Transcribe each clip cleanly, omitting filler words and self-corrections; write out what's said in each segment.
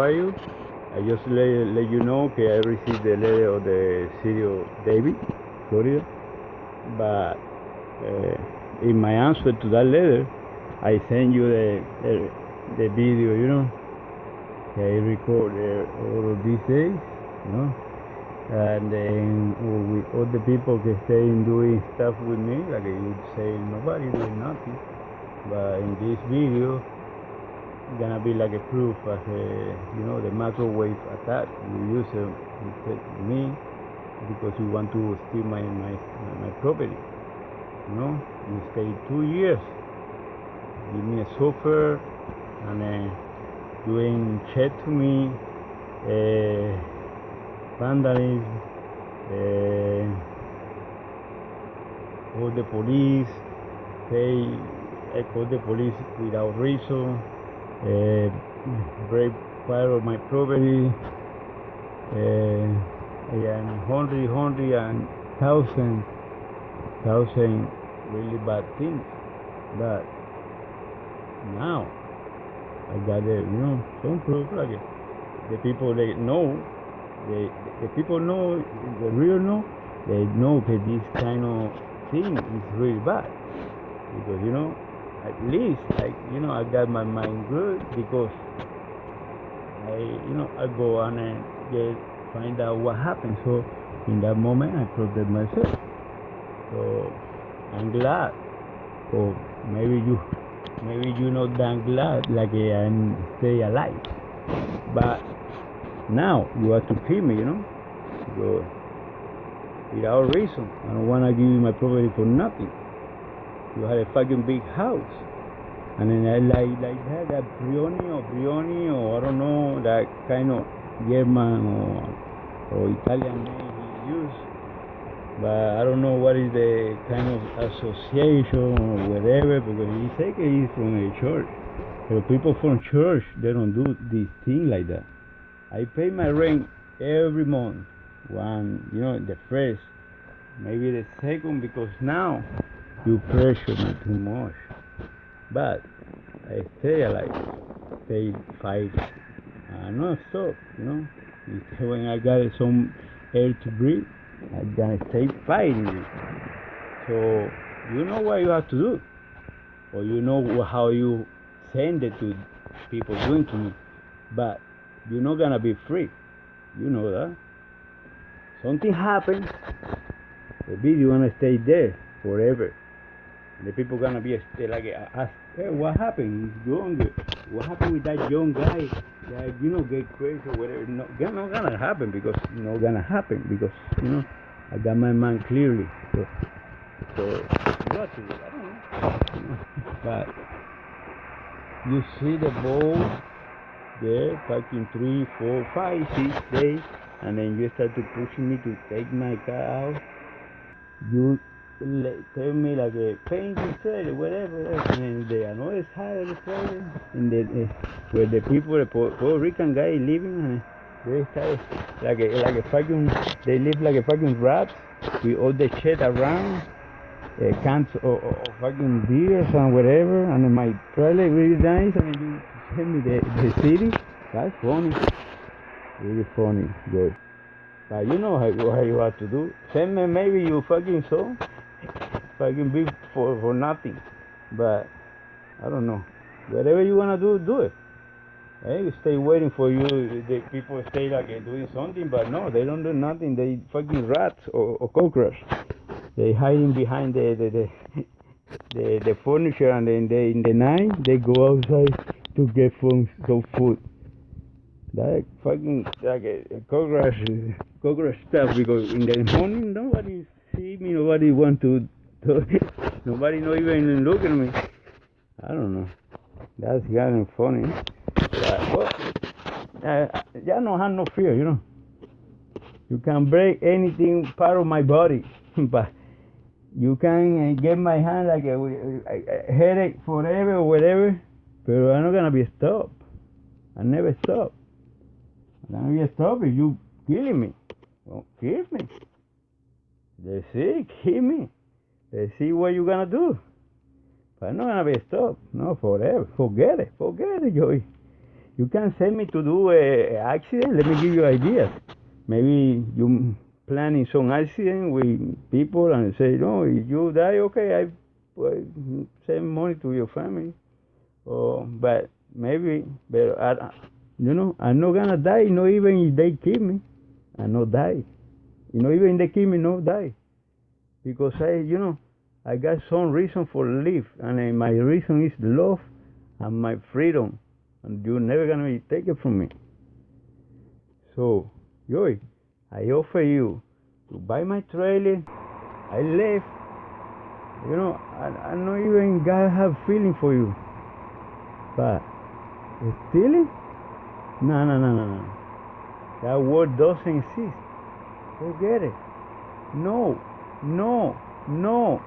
are you? I just let you know that I received the letter of the city of David, Florida. But in my answer to that letter, I send you the video, I record all of these days, and then with all the people that stay doing stuff with me, like you say, nobody doing nothing. But in this video, gonna be like a proof as the microwave attack you use me because you want to steal my property. You stay 2 years, give me a software, and doing check to me, vandalism, all the police, I call the police without reason, break part of my property, and hundred and thousand really bad things. But now I got some proof, like the people they know, the people know, the real know, they know that this kind of thing is really bad, because at least I got my mind good, because I go on and find out what happened. So in that moment I protect myself. So I'm glad. Or maybe you're not that glad, like I'm stay alive. But now you have to kill me, because without reason. I don't want to give you my property for nothing. You had a fucking big house, and then I like that Brioni, or I don't know, that kind of German or Italian name he used. But I don't know what is the kind of association or whatever, because he said he's from a church. But people from church, they don't do this thing like that. I pay my rent every month. The first, maybe the second, because now you pressure me too much. But I stay alive, stay fight, not stop, When I got some air to breathe, I'm gonna stay fighting it. So you know what you have to do, or how you send it to people doing to me, but you're not gonna be free. You know that. Something happens, the video gonna stay there forever. And the people gonna be like, ask, hey, what happened? He's young. What happened with that young guy? That get crazy or whatever. No, it's not gonna happen, because I got my mind clearly. So what to do? I don't know. But you see the ball there, fucking 3, 4, 5, 6 days, and then you start to pushing me to take my car out. You tell me like a painting trailer, whatever, and the another side of the trailer, and where the people, the Puerto Rican guy living, and they start like a fucking, they live like a fucking rat with all the shit around, cans of fucking beers and whatever, and my trailer really nice, and you send me the city. That's funny, really funny, good. But you know what you have to do. Send me maybe you fucking song. Fucking be for nothing. But I don't know. Whatever you wanna do, do it. Hey, stay waiting for you. The people stay like doing something, but no, they don't do nothing. They fucking rats or cockroach. They hiding behind the furniture, and then in the night they go outside to get some food. That fucking like a cockroach stuff, because in the morning nobody see me, nobody want to nobody not even look at me. I don't know. That's kind of funny. I don't have no fear, You can break anything part of my body, but you can get my hand like a headache forever or whatever. But I'm not gonna be stopped. I never stop. I'm gonna be stopped if you killing me. Well, kill me. They see, kill me. They see what you gonna do. But I'm not gonna be stopped. No, forever. Forget it, Joey. You can send me to do a accident. Let me give you ideas. Maybe you planning some accident with people and say, no, if you die, okay, I send money to your family. But maybe, but I'm not gonna die. Not even if they kill me, I'm not die. Even if they kill me, not die, because I got some reason for live, and my reason is love and my freedom, and you're never gonna be taken from me. So, Joey, I offer you to buy my trailer. I left. I not even God have feeling for you, but stealing? No. That word doesn't exist. Forget it. No.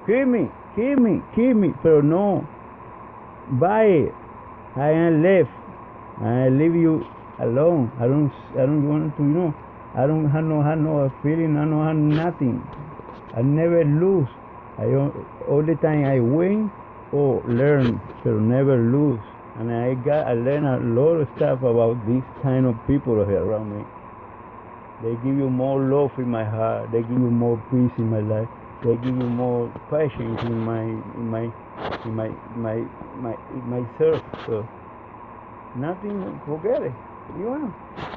Kill me, but no. Buy it. I am left. I leave you alone. I don't want to, I don't have no feeling. I don't have nothing. I never lose. All the time I win or learn, but never lose. And I learned a lot of stuff about these kind of people here around me. They give you more love in my heart. They give you more peace in my life. They give you more patience in myself. So nothing. Forget it.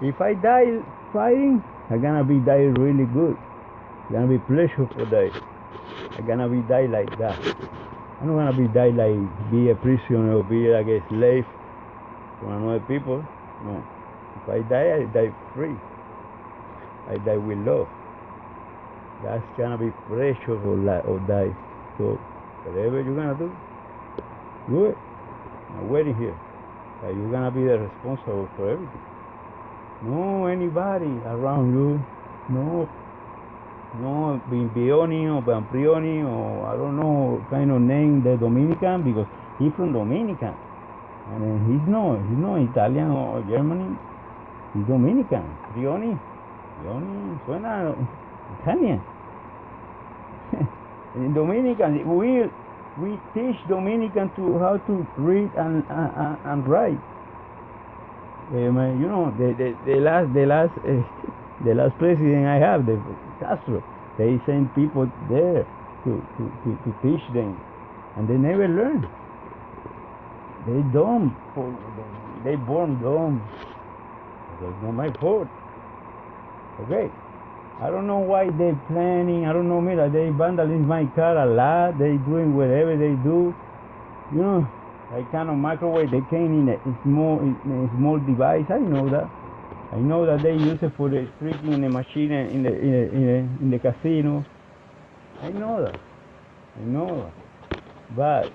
If I die fighting, I'm gonna be die really good. It's gonna be pleasure for die. I'm gonna be die like that. I'm not gonna be die like be a prisoner or be like a slave to another people. No. If I die free. I die with love. That's gonna be pressure or die. So whatever you're gonna do it. I'm waiting here. You're gonna be the responsible for everything. No anybody around you. No Bimbioni or Bamprioni or I don't know kind of name the Dominican, because he's from Dominican. And he's no Italian or Germany. He's Dominican. Prioni suena Italian. In Dominican, we teach Dominican to how to read and write. The last president I have, the Castro, they send people there to teach them, and they never learn. They dumb. They born dumb. That's not my fault. Okay. I don't know why they're planning. I don't know, they vandalize my car a lot. They doing whatever they do. Like kind of microwave. They came in a small device. I know that they use it for the tricking in the machine in the casino. I know that. But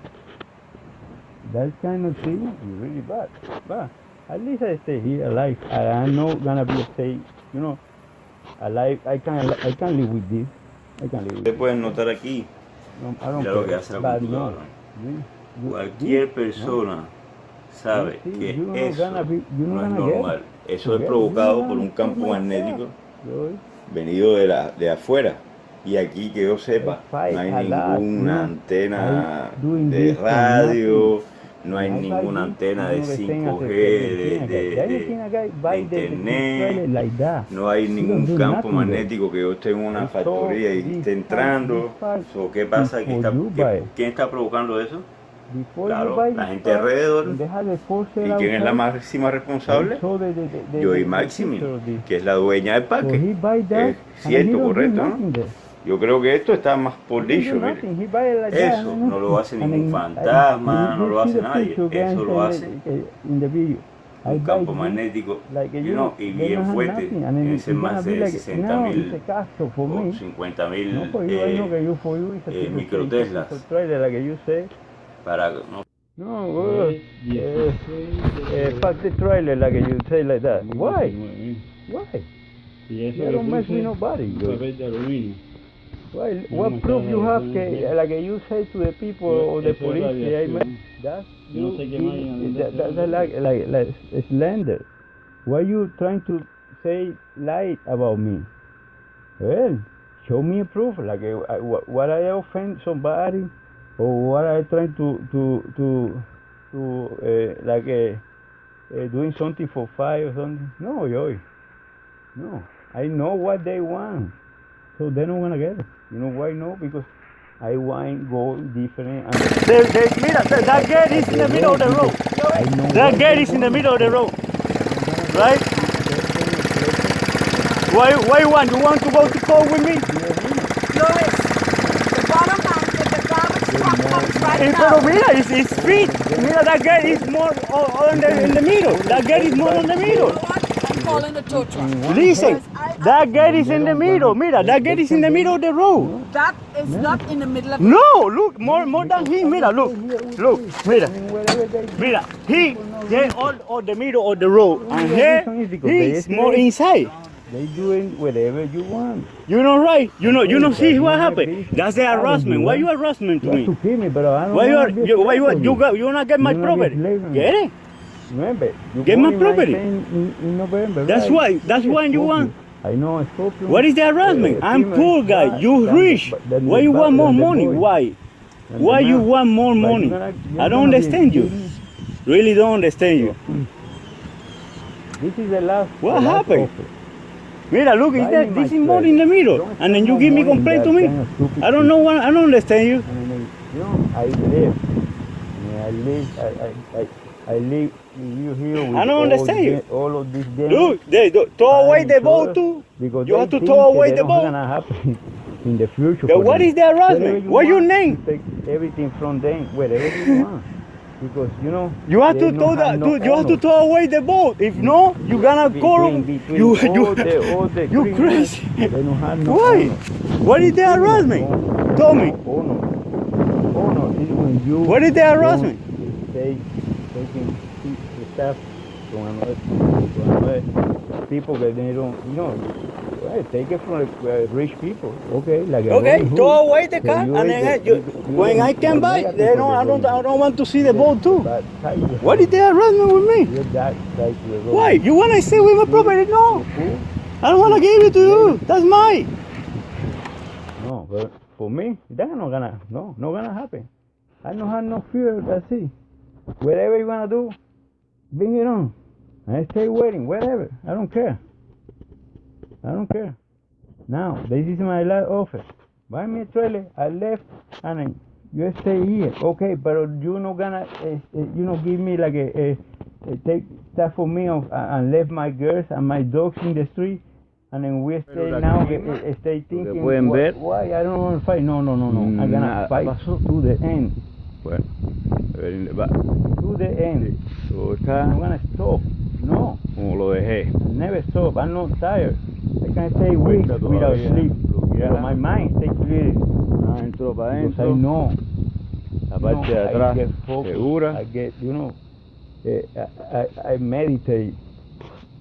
that kind of thing is really bad. But at least I stay here alive. I'm not gonna be stay. Alive. I can live with this. Ustedes pueden notar aquí, mira lo que hace la computadora. Cualquier persona sabe que eso no es normal. Eso es provocado por un campo magnético venido de afuera. Y aquí, que yo sepa, no hay ninguna antena de radio, no hay ninguna antena de 5G, de internet, no hay ningún campo magnético que yo esté en una factoría y esté entrando. ¿Qué pasa? ¿Quién está provocando eso? Claro, la gente alrededor. ¿Y quién es la máxima responsable? Yo y Maximin, que es la dueña del parque. Es cierto, correcto, ¿no? Yo creo que esto está más por dicho, mire. Eso no lo hace ningún fantasma, no lo hace nadie. Eso lo hace un campo magnético y bien fuerte. Deben ser más de 60.000 o 50.000 microteslas. Para pack the trailer like you say like that. Why? You don't mess with nobody. Why? What proof you have like you say to the people or the police? That's like slander. Why you trying to say lie about me? Well, show me a proof. Like what I offend somebody. Or what I trying to doing something for fight or something. No, Joey. No. I know what they want. So they're not gonna get it. You know why no? Because I want go different. That gate is in the middle of the road. That gate is in the middle of the road. Right? Why you want? You want to go to court with me? Louis, the bottom line is the garbage truck comes right now. Pero mira, it's feet. Mira, that gate is more in the middle. That gate is more in the middle. You know what? I'm calling the tow truck. Listen, that gate is in the middle. Mira, that gate is in the middle of the road. That is not in the middle of the No, look, more than him. Mira, look, mira. Mira, they all the middle of the road, and here he's more inside. They doing whatever you want. You know, right? You know, see what happened? That's the harassment. Why you harassment to me? To kill me, but I don't Why wanna you wanna get my You're not property? enslaving me. Get it? Remember, you Get born my in property. 19 in November. That's right? why. That's why you want. I know a scorpion. What is the harassment? I'm poor guy. You rich. Why you want more money? Why? Why you want more money? I don't understand you. Really don't understand you. This is the last. What the last happened? offer. Mira, look, Buy this me is my more trade. in the middle, Don't and then you spend give me more money complaint to in me. that kind of stupid I don't know. I don't understand you. You know, I live. I live you here with I don't understand you. all of this damn. Look, they throw away the boat too. Because You they have to think throw away that the that's boat. gonna happen in the future. Then for what them. is the harassment? Whatever you What's your want, name? Take everything from them, whatever you want. Because you know You have they to don't throw have no you have to honor. throw away the boat. If no, you gonna go. Between You all the you criminals, crazy. They don't have no Why? honor. What is the harassment? Tell me. Honor is when you. What is the harassment? They taking the stuff to another people that they don't, well, take it from rich people. Okay, like Okay, throw away the car, you and ain't then when I can buy, they don't. I don't want to see the boat too. What is the harassment with me? Why? You wanna stay with my property? No, I don't wanna give it to you. That's mine. No, but for me, that's not gonna happen. I don't have no fear. That's it. Whatever you wanna do, bring it on. I stay waiting. Whatever. I don't care. Now, this is my last offer. Buy me a trailer. I left, and then you stay here. Okay, but you're not gonna, give me like take stuff for me and left my girls and my dogs in the street. And then we stay now, stay thinking, why I don't want to fight. No. I'm gonna fight to the end. Bueno, To the end. todo I'm está gonna stop. No, como lo dejé. never stop. I'm not tired. I can stay weeks without sleep. But my mind stays clear. Adentro para Because I adentro, know. la parte de I atrás get focused. segura. I get, I meditate.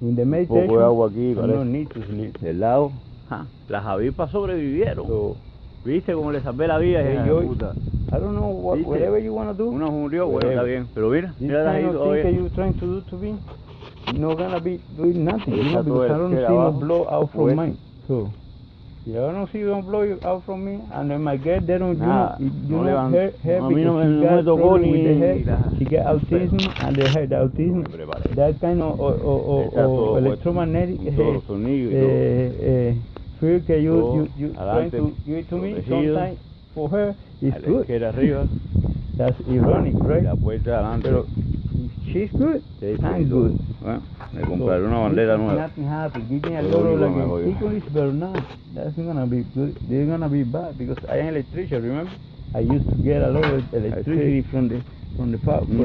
In the meditation, Poco de agua aquí, I parece. don't need to sleep. Del lado, las avispas sobrevivieron. So, ¿Viste cómo le salvé la vida? Hey, Hija yo- de puta. I don't know, ¿Viste? whatever you want to do. Uno murió, bueno, Whatever. está bien. Pero mira, This mira ahí kind of thing that todavía. you're trying to do to me, you're not gonna be doing nothing, Está todo because I el don't que see no abajo. blow out from Pues, mine. So, if I don't see you don't blow you out from me, and then my girl, they don't, Nada, you no know, levan- her no, a mí no because me- she no me got tocó problem with the ni- head, ni la- she got autism, and the head autism, Me preparé. that kind of Está todo electromagnetic puesto, todos los sonidos y todo. fear that you Todo trying adelante, to give it to me, protegido. sometimes for her, A it's la good. izquierda arriba, That's ironic, y right? la puerta adelante. Pero she's good. Sí, I'm sí, good. Bueno, me compraré una bandera nueva. Nothing happened. Give me a Lo little único like que me jodió. English, but no, that's not gonna be good. They're gonna be bad because I am electrician. Remember, I used to get a lot of electricity from the Un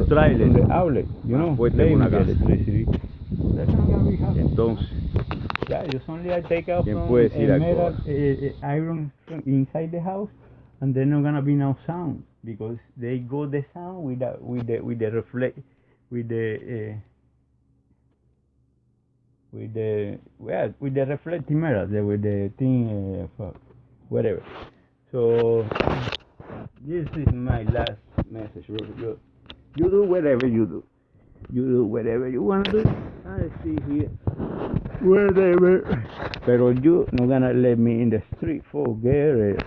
trailer. from the outlet. You know, Fuerte playing con una with casa. electricity. That's not gonna be happening. Entonces, Yeah, just only I take out ¿quién from puede decir a algo metal ahora? iron from inside the house, and there's not gonna be no sound because they go the sound with the reflect with the reflecting mirror with the thing whatever. So this is my last message. You do whatever you do. You do whatever you want to do. I see here. Whatever. Pero you not gonna let me in the street. Forget it.